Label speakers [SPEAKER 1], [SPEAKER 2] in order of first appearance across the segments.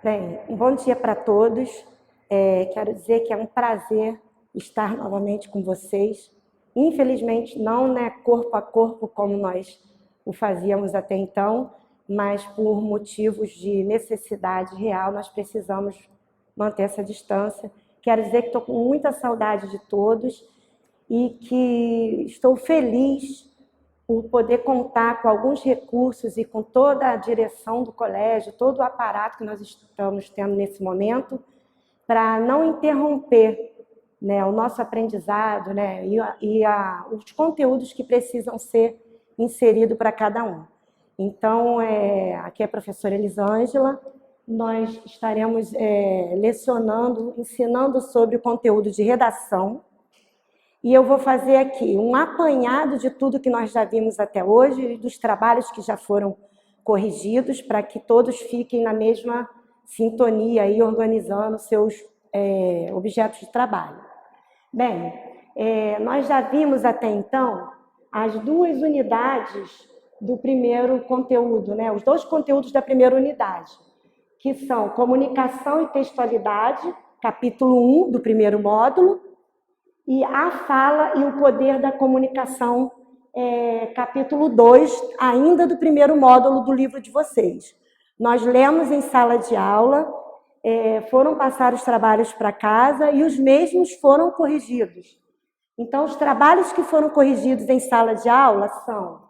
[SPEAKER 1] Bem, um bom dia para todos. Quero dizer que é um prazer estar novamente com vocês. Infelizmente, não corpo a corpo como nós o fazíamos até então, mas por motivos de necessidade real, nós precisamos manter essa distância. Quero dizer que estou com muita saudade de todos e que estou feliz por poder contar com alguns recursos e com toda a direção do colégio, todo o aparato que nós estamos tendo nesse momento, para não interromper, o nosso aprendizado, os conteúdos que precisam ser inseridos para cada um. Então, aqui é a professora Elisângela, nós estaremos lecionando, ensinando sobre o conteúdo de redação, e eu vou fazer aqui um apanhado de tudo que nós já vimos até hoje, dos trabalhos que já foram corrigidos, para que todos fiquem na mesma sintonia e organizando seus objetos de trabalho. Bem, nós já vimos até então as duas unidades do primeiro conteúdo, os dois conteúdos da primeira unidade, que são comunicação e textualidade, capítulo 1 do primeiro módulo, e a fala e o poder da comunicação, capítulo 2, ainda do primeiro módulo do livro de vocês. Nós lemos em sala de aula, foram passar os trabalhos para casa e os mesmos foram corrigidos. Então, os trabalhos que foram corrigidos em sala de aula são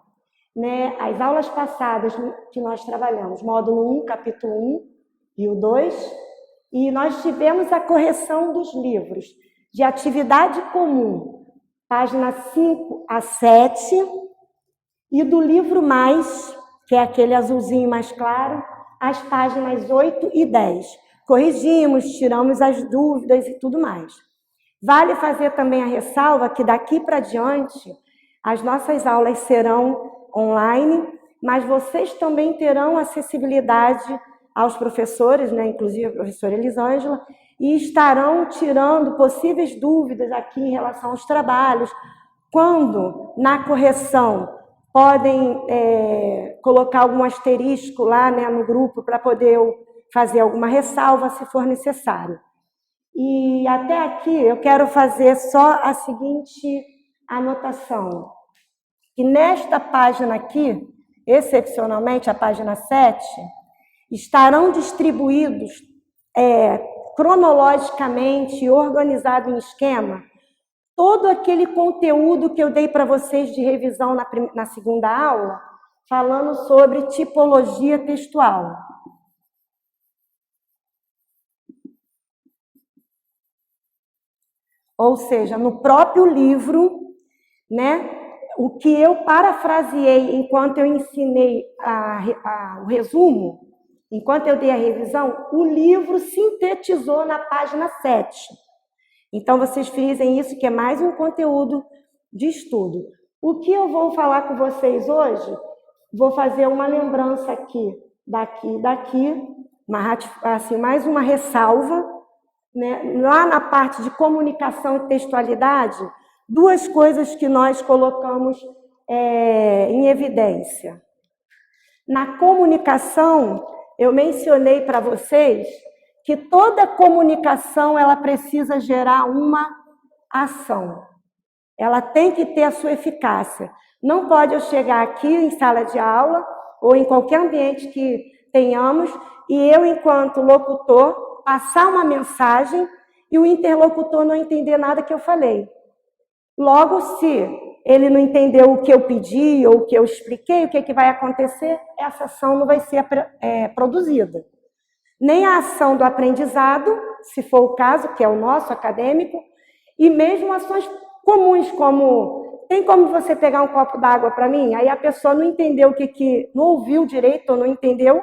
[SPEAKER 1] as aulas passadas que nós trabalhamos, módulo 1, capítulo 1 e o 2, e nós tivemos a correção dos livros de atividade comum, páginas 5 a 7, e do livro mais, que é aquele azulzinho mais claro, as páginas 8 e 10. Corrigimos, tiramos as dúvidas e tudo mais. Vale fazer também a ressalva que daqui para diante, as nossas aulas serão online, mas vocês também terão acessibilidade aos professores, inclusive a professora Elisângela, e estarão tirando possíveis dúvidas aqui em relação aos trabalhos, quando, na correção, podem colocar algum asterisco lá no grupo para poder fazer alguma ressalva, se for necessário. E até aqui eu quero fazer só a seguinte anotação, que nesta página aqui, excepcionalmente a página 7, estarão distribuídos cronologicamente, organizado em esquema, todo aquele conteúdo que eu dei para vocês de revisão na segunda aula, falando sobre tipologia textual. Ou seja, no próprio livro, o que eu parafraseei enquanto eu ensinei o resumo, enquanto eu dei a revisão, o livro sintetizou na página 7. Então, vocês frisem isso, que é mais um conteúdo de estudo. O que eu vou falar com vocês hoje, vou fazer uma lembrança aqui, daqui, mais uma ressalva, lá na parte de comunicação e textualidade, duas coisas que nós colocamos em evidência. Na comunicação, eu mencionei para vocês que toda comunicação ela precisa gerar uma ação. Ela tem que ter a sua eficácia. Não pode eu chegar aqui em sala de aula ou em qualquer ambiente que tenhamos e eu, enquanto locutor, passar uma mensagem e o interlocutor não entender nada que eu falei. Logo, se ele não entendeu o que eu pedi ou o que eu expliquei, o que vai acontecer? Essa ação não vai ser produzida. Nem a ação do aprendizado, se for o caso, que é o nosso acadêmico, e mesmo ações comuns, como tem como você pegar um copo d'água para mim? Aí a pessoa não entendeu não ouviu direito ou não entendeu,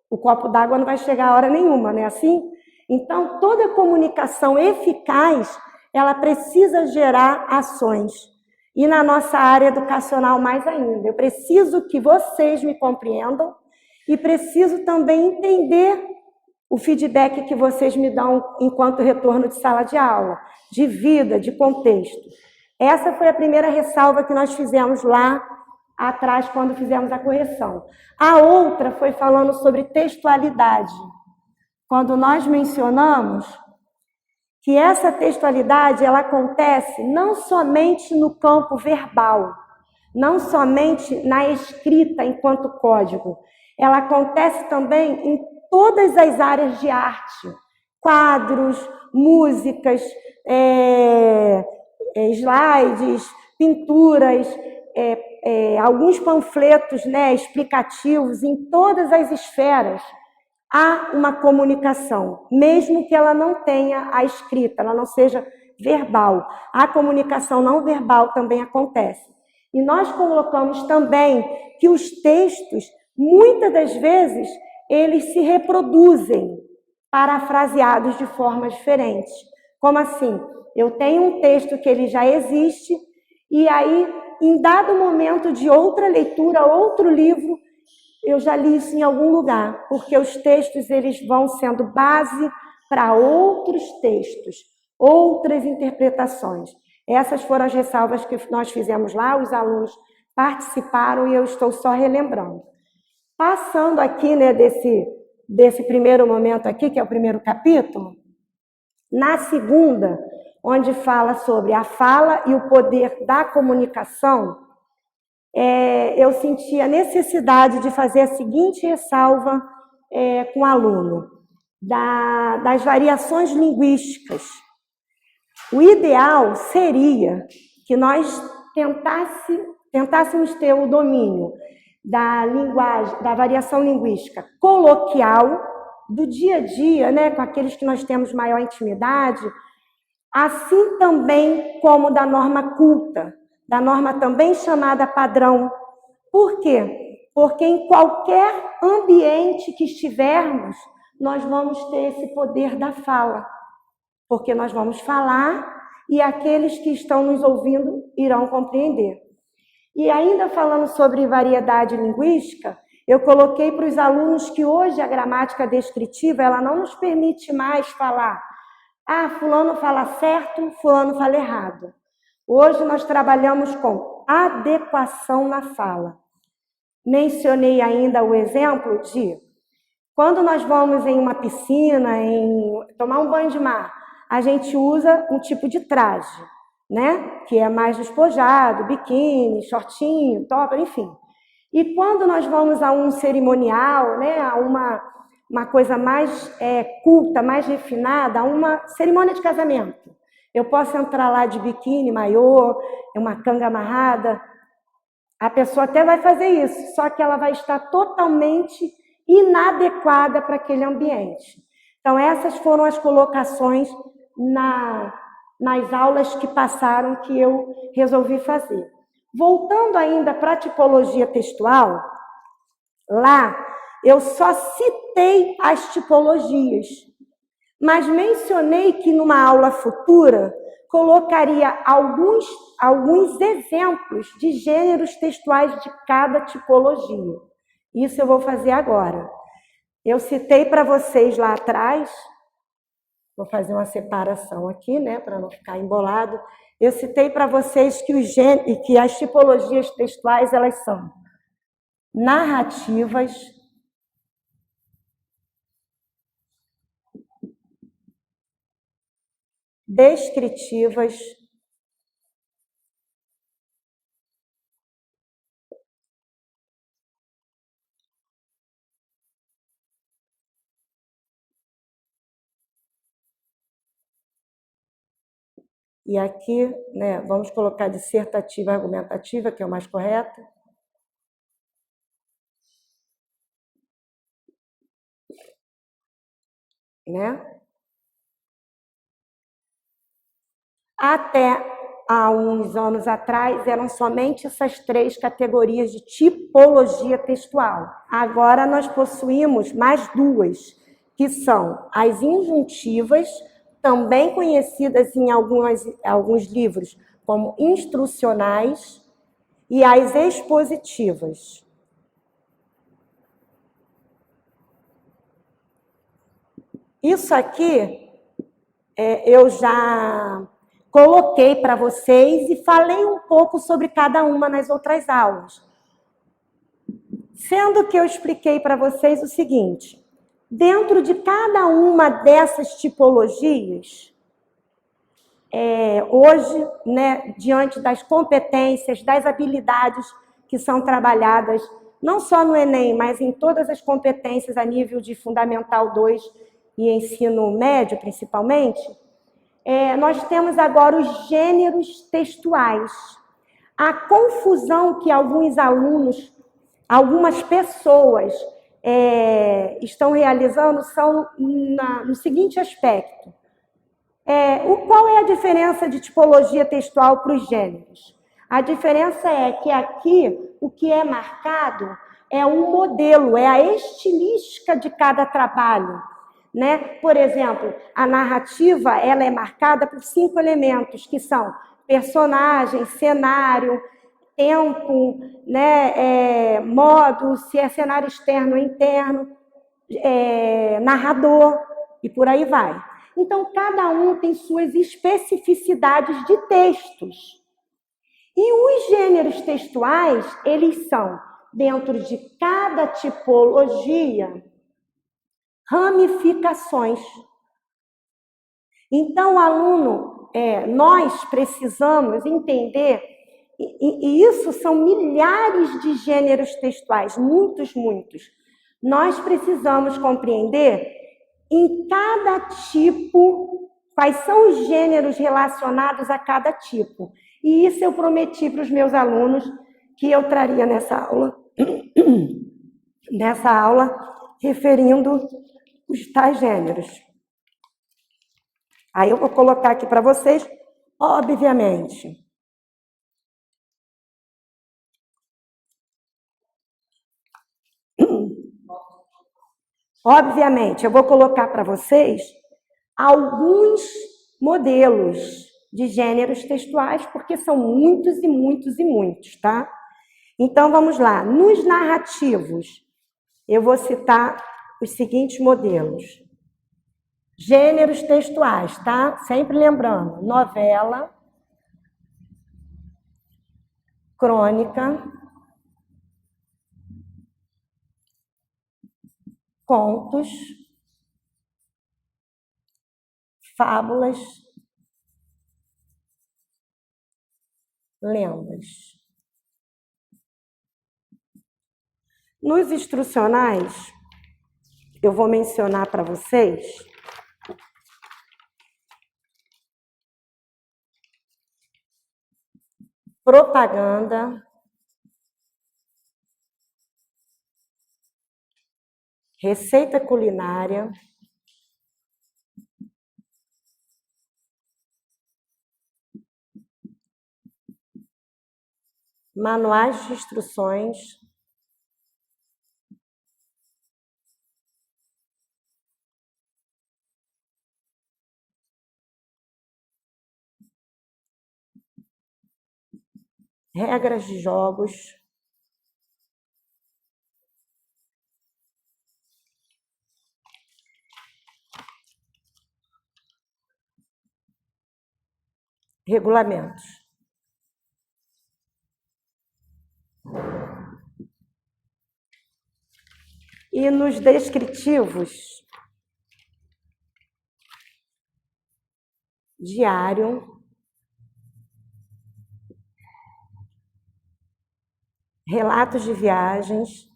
[SPEAKER 1] o copo d'água não vai chegar a hora nenhuma, não é assim? Então, toda comunicação eficaz, ela precisa gerar ações. E na nossa área educacional mais ainda. Eu preciso que vocês me compreendam e preciso também entender o feedback que vocês me dão enquanto retorno de sala de aula, de vida, de contexto. Essa foi a primeira ressalva que nós fizemos lá atrás, quando fizemos a correção. A outra foi falando sobre textualidade. quando nós mencionamos que essa textualidade ela acontece não somente no campo verbal, não somente na escrita enquanto código, ela acontece também em todas as áreas de arte, quadros, músicas, slides, pinturas, alguns panfletos, né, explicativos, em todas as esferas há uma comunicação, mesmo que ela não tenha a escrita, ela não seja verbal. A comunicação não verbal também acontece. E nós colocamos também que os textos, muitas das vezes, eles se reproduzem, parafraseados de formas diferentes. Como assim? Eu tenho um texto que ele já existe, e aí, em dado momento de outra leitura, outro livro, eu já li isso em algum lugar, porque os textos eles vão sendo base para outros textos, outras interpretações. Essas foram as ressalvas que nós fizemos lá, os alunos participaram e eu estou só relembrando. Passando aqui, né, desse primeiro momento aqui, que é o primeiro capítulo, na segunda, onde fala sobre a fala e o poder da comunicação, eu senti a necessidade de fazer a seguinte ressalva com o aluno, das variações linguísticas. O ideal seria que nós tentássemos ter o domínio da linguagem, da variação linguística coloquial, do dia a dia, né, com aqueles que nós temos maior intimidade, assim também como da norma culta, da norma também chamada padrão. Por quê? Porque em qualquer ambiente que estivermos, nós vamos ter esse poder da fala. Porque nós vamos falar e aqueles que estão nos ouvindo irão compreender. E ainda falando sobre variedade linguística, eu coloquei para os alunos que hoje a gramática descritiva ela não nos permite mais falar fulano fala certo, fulano fala errado. Hoje nós trabalhamos com adequação na fala. Mencionei ainda o exemplo de quando nós vamos em uma piscina, tomar um banho de mar, a gente usa um tipo de traje, né? Que é mais despojado, biquíni, shortinho, top, enfim. E quando nós vamos a um cerimonial, né? A uma coisa mais culta, mais refinada, a uma cerimônia de casamento. Eu posso entrar lá de biquíni, maiô, uma canga amarrada. A pessoa até vai fazer isso, só que ela vai estar totalmente inadequada para aquele ambiente. Então, essas foram as colocações nas aulas que passaram que eu resolvi fazer. Voltando ainda para a tipologia textual, lá eu só citei as tipologias, mas mencionei que numa aula futura colocaria alguns exemplos de gêneros textuais de cada tipologia. Isso eu vou fazer agora. Eu citei para vocês lá atrás, vou fazer uma separação aqui, né, para não ficar embolado. Eu citei para vocês que as tipologias textuais elas são narrativas, descritivas, e aqui, né, vamos colocar dissertativa argumentativa, que é o mais correto. Né? Até há uns anos atrás, eram somente essas 3 categorias de tipologia textual. Agora nós possuímos mais 2, que são as injuntivas, também conhecidas em alguns livros como instrucionais, e as expositivas. Isso aqui eu já coloquei para vocês e falei um pouco sobre cada uma nas outras aulas. Sendo que eu expliquei para vocês o seguinte, Dentro de cada uma dessas tipologias, hoje, né, diante das competências, das habilidades que são trabalhadas, não só no Enem, mas em todas as competências a nível de Fundamental 2 e ensino médio, principalmente, nós temos agora os gêneros textuais. A confusão que alguns alunos, algumas pessoas estão realizando são no seguinte aspecto. Qual é a diferença de tipologia textual para os gêneros? A diferença é que aqui o que é marcado é um modelo, é a estilística de cada trabalho, né? Por exemplo, a narrativa ela é marcada por 5 elementos, que são personagem, cenário, tempo, né? Modo, se é cenário externo ou interno, narrador, e por aí vai. Então, cada um tem suas especificidades de textos. E os gêneros textuais, eles são, dentro de cada tipologia, ramificações. Então, o aluno, nós precisamos entender, e isso são milhares de gêneros textuais, muitos. Nós precisamos compreender em cada tipo quais são os gêneros relacionados a cada tipo. E isso eu prometi para os meus alunos que eu traria nessa aula, referindo os tais gêneros. Aí eu vou colocar aqui para vocês, obviamente. Obviamente, eu vou colocar para vocês alguns modelos de gêneros textuais, porque são muitos, tá? Então, vamos lá. Nos narrativos, eu vou citar os seguintes modelos. Gêneros textuais, tá? Sempre lembrando, novela, crônica, contos, fábulas, lendas. Nos instrucionais, eu vou mencionar para vocês propaganda, receita culinária, manuais de instruções, regras de jogos, regulamentos. E nos descritivos, diário, relatos de viagens,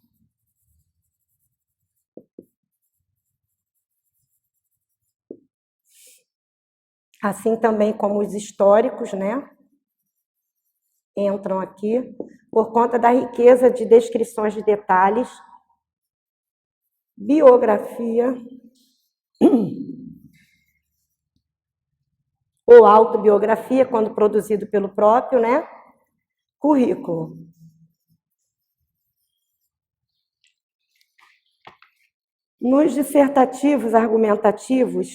[SPEAKER 1] assim também como os históricos, né? Entram aqui, por conta da riqueza de descrições de detalhes, biografia, ou autobiografia, quando produzido pelo próprio, né? Currículo. Nos dissertativos argumentativos,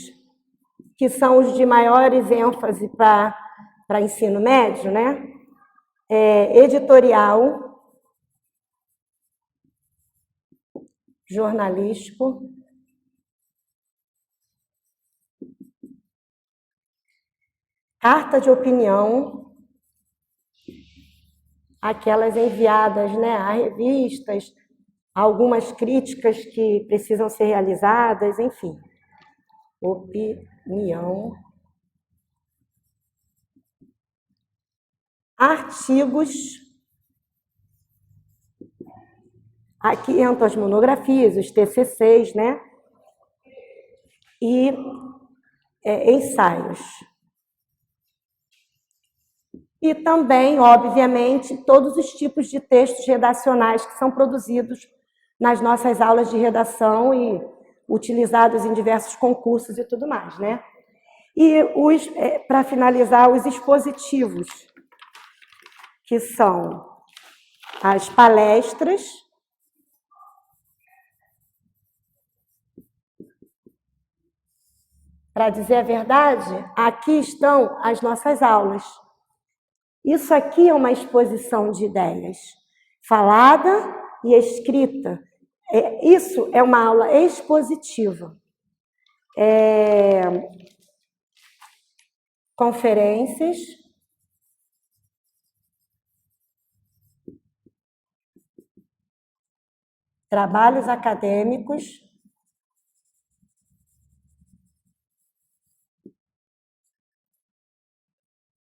[SPEAKER 1] que são os de maiores ênfase para ensino médio, né? Editorial, jornalístico, carta de opinião, aquelas enviadas, né, a revistas, algumas críticas que precisam ser realizadas, enfim. Opinião. Artigos. Aqui entram as monografias, os TCCs, né? E ensaios. E também, obviamente, todos os tipos de textos redacionais que são produzidos nas nossas aulas de redação e utilizados em diversos concursos e tudo mais, né? E, para finalizar, os expositivos, que são as palestras, para dizer a verdade, aqui estão as nossas aulas. Isso aqui é uma exposição de ideias, falada e escrita. Isso é uma aula expositiva. Conferências, trabalhos acadêmicos,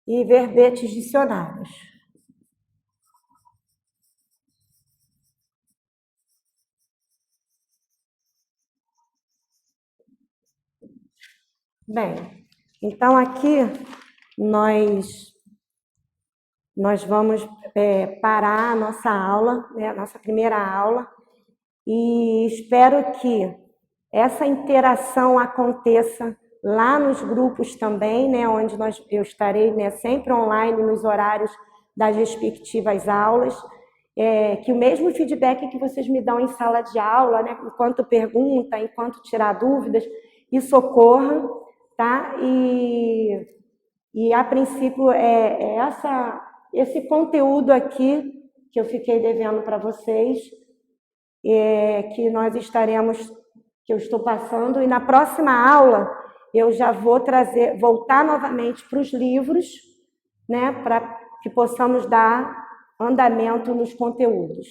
[SPEAKER 1] e verbetes dicionários. Bem, então aqui nós vamos parar a nossa aula, né, a nossa primeira aula, e espero que essa interação aconteça lá nos grupos também, né, onde eu estarei, né, sempre online nos horários das respectivas aulas, que o mesmo feedback que vocês me dão em sala de aula, né, enquanto pergunta, enquanto tirar dúvidas, isso ocorra, tá? E a princípio esse conteúdo aqui que eu fiquei devendo para vocês, que nós estaremos, que eu estou passando, e na próxima aula eu já vou voltar novamente para os livros, né, para que possamos dar andamento nos conteúdos.